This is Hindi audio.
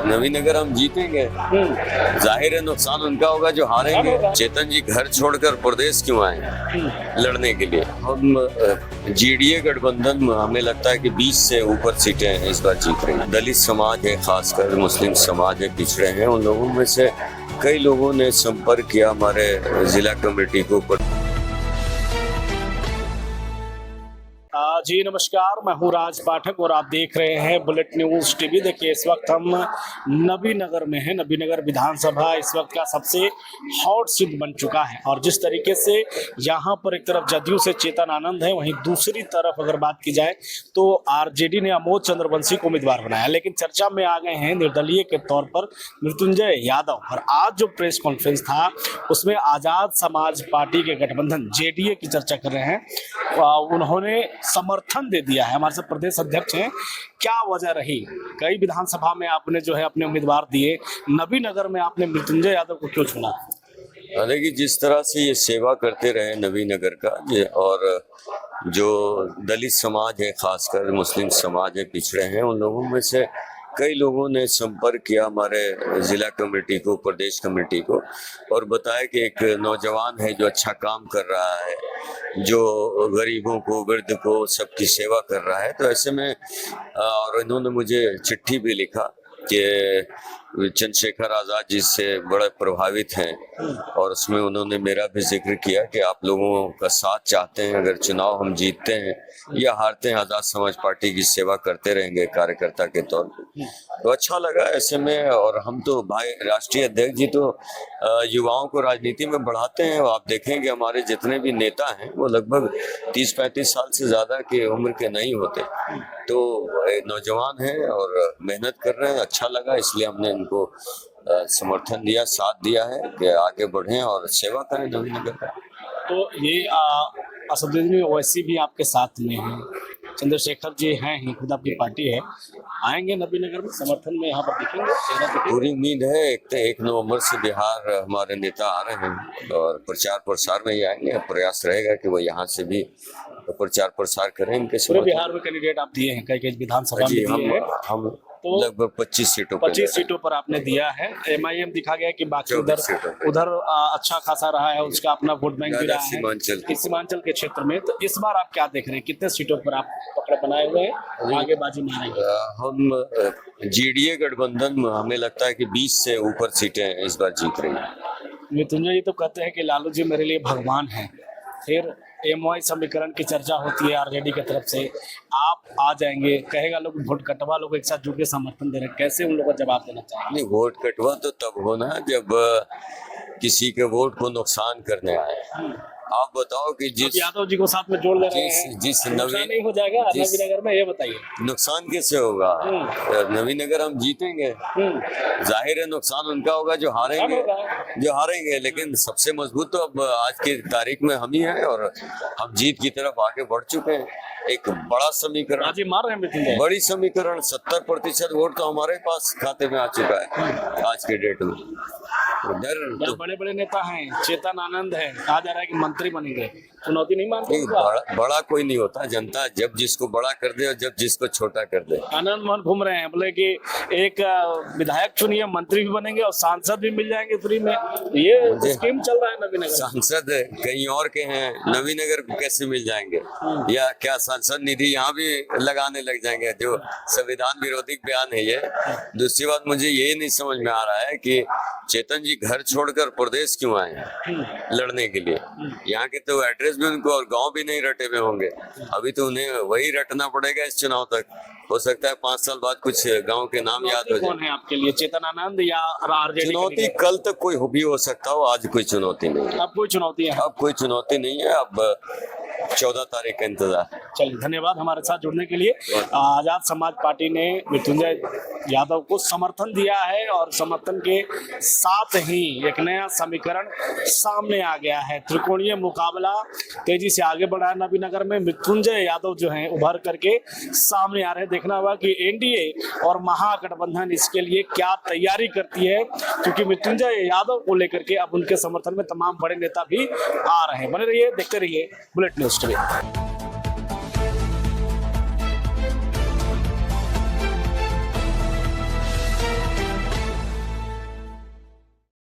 नवीनगर हम जीतेंगे। जाहिर है नुकसान उनका होगा जो हारेंगे। चेतन जी घर छोड़कर प्रदेश क्यों आए लड़ने के लिए? हम जीडीए गठबंधन हमें लगता है कि 20 से ऊपर सीटें इस बार जीत रही हैं। दलित समाज है, खासकर मुस्लिम समाज है, पिछड़े हैं, उन लोगों में से कई लोगों ने संपर्क किया हमारे जिला कमेटी को। जी नमस्कार, मैं हूँ राज पाठक और आप देख रहे हैं बुलेट न्यूज टीवी। देखिए इस वक्त हम नबीनगर में हैं। नबीनगर विधानसभा इस वक्त का सबसे हॉट सीट बन चुका है और जिस तरीके से यहाँ पर एक तरफ जदयू से चेतन आनंद है, वहीं दूसरी तरफ अगर बात की जाए तो आरजेडी ने अमोद चंद्रवंशी को उम्मीदवार बनाया, लेकिन चर्चा में आ गए हैं निर्दलीय के तौर पर मृत्युंजय यादव। और आज जो प्रेस कॉन्फ्रेंस था उसमें आजाद समाज पार्टी के गठबंधन जेडीए की चर्चा कर रहे हैं। उन्होंने समर्थन दे दिया है। हमारे साथ प्रदेश अध्यक्ष हैं, क्या वजह रही? कई विधानसभा में आपने जो है अपने उम्मीदवार दिए, नबीनगर में आपने मृत्युंजय यादव को क्यों चुना? देखिए, जिस तरह से ये सेवा करते रहे नबीनगर का, और जो दलित समाज है, खासकर मुस्लिम समाज है, पिछड़े हैं, उन लोगों में से कई लोगों ने संपर्क किया हमारे जिला कमेटी को, प्रदेश कमेटी को, और बताया कि एक नौजवान है जो अच्छा काम कर रहा है, जो गरीबों को, वृद्ध को, सबकी सेवा कर रहा है। तो ऐसे में और इन्होंने मुझे चिट्ठी भी लिखा कि चंद्रशेखर आज़ाद जी से बड़े प्रभावित हैं, और उसमें उन्होंने मेरा भी जिक्र किया कि आप लोगों का साथ चाहते हैं। अगर चुनाव हम जीतते हैं या हारते हैं, आज़ाद समाज पार्टी की सेवा करते रहेंगे कार्यकर्ता के तौर पर। तो अच्छा लगा ऐसे में। और हम तो भाई राष्ट्रीय अध्यक्ष जी तो युवाओं को राजनीति में बढ़ाते हैं। आप देखेंगे हमारे जितने भी नेता हैं वो लगभग 30-35 साल से ज़्यादा की उम्र के नहीं होते। तो नौजवान हैं और मेहनत कर रहे हैं। अच्छा लगा, इसलिए हमने इनको समर्थन दिया, साथ दिया है कि आगे बढ़ें और सेवा करें नवीनगर का। तो ये असदुद्दीन ओवैसी भी आपके साथ में हैं, चंद्रशेखर जी हैं ही, खुद आपकी पार्टी है, आएंगे नबीनगर में समर्थन में? यहाँ पर दिखेंगे? पूरी उम्मीद है। 1 नवंबर से बिहार हमारे नेता आ रहे हैं और प्रचार प्रसार में ही आएंगे। प्रयास रहेगा कि वो यहाँ से भी प्रचार प्रसार करें इनके। पूरे बिहार में कैंडिडेट आप दिए हैं, कई विधानसभा में दिए हैं। हम तो लगभग 25 सीटों पर आपने दिया है। एमआईएम दिखा गया कि बाकी उधर अच्छा खासा रहा है, उसका अपना वोट बैंक भी रहा है सीमांचल के क्षेत्र में। तो इस बार आप क्या देख रहे हैं, कितने सीटों पर आप पकड़ बनाए हुए हैं, आगे बाजी मारेंगे? हम जीडीए गठबंधन हमें लगता है कि 20 से ऊपर सीटें इस बार जीत रही हैं। मृत्युंजय जी तो कहते हैं कि लालू जी मेरे लिए भगवान हैं। फिर एमवाई समीकरण की चर्चा होती है आरजेडी की तरफ से, आप आ जाएंगे, कहेगा लोग वोट कटवा लोग एक साथ जुट के समर्थन दे रहे हैं, कैसे उन लोगों को जवाब देना चाहिए? नहीं, वोट कटवा तो तब होना जब किसी के वोट को नुकसान करने आए। आप बताओ कि जिस यादव जी को साथ में जोड़ ले रहे हैं, नुकसान नहीं हो जाएगा नबीनगर में? ये बताइए, नुकसान कैसे होगा? नबीनगर हम जीतेंगे। जाहिर है नुकसान उनका होगा जो हारेंगे, लेकिन सबसे मजबूत तो अब आज की तारीख में हम ही हैं और हम जीत की तरफ आगे बढ़ चुके हैं। एक बड़ा समीकरण मार रहे हैं, बड़ी समीकरण 70% वोट तो हमारे पास खाते में आ चुका है आज के डेट में। बड़े बड़े नेता हैं, चेतन आनंद है, कहा जा रहा है कि मंत्री बनेंगे, चुनौती नहीं मानते? बड़ा कोई नहीं होता, जनता जब जिसको बड़ा कर दे और जब जिसको छोटा कर दे। आनंद मोहन घूम रहे हैं, बोले कि एक विधायक चुनिए, मंत्री भी बनेंगे और सांसद भी मिल जाएंगे फ्री में। ये स्कीम चल रहा है नबीनगर। सांसद कहीं और के हैं, नबीनगर को कैसे मिल जाएंगे? या क्या सांसद निधि यहाँ भी लगाने लग जाएंगे? जो संविधान विरोधी बयान है ये। दूसरी बात, मुझे ये नहीं समझ में आ रहा है कि चेतन जी घर छोड़कर प्रदेश क्यों आए लड़ने के लिए? यहाँ के तो एड्रेस भी उनको और गांव भी नहीं रटे हुए होंगे। अभी तो उन्हें वही रटना पड़ेगा इस चुनाव तक। हो सकता है 5 साल बाद कुछ गांव के नाम याद हो जाए। कौन है आपके लिए, चेतन आनंद या आरजेडी? चुनौती कल तक कोई भी हो सकता हो, आज कोई चुनौती नहीं है। अब कोई चुनौती है? अब कोई चुनौती नहीं है। अब 14 तारीख का इंतजार। चलिए, धन्यवाद हमारे साथ जुड़ने के लिए। आजाद समाज पार्टी ने मृत्युंजय यादव को समर्थन दिया है और समर्थन के साथ ही एक नया समीकरण सामने आ गया है। त्रिकोणीय मुकाबला तेजी से आगे बढ़ा है नबीनगर में। मृत्युंजय यादव जो हैं उभर करके सामने आ रहे हैं। देखना होगा कि एनडीए और महागठबंधन इसके लिए क्या तैयारी करती है, क्योंकि मृत्युंजय यादव को लेकर के अब उनके समर्थन में तमाम बड़े नेता भी आ रहे हैं। बने रहिए, देखते रहिए बुलेट न्यूज टीवी।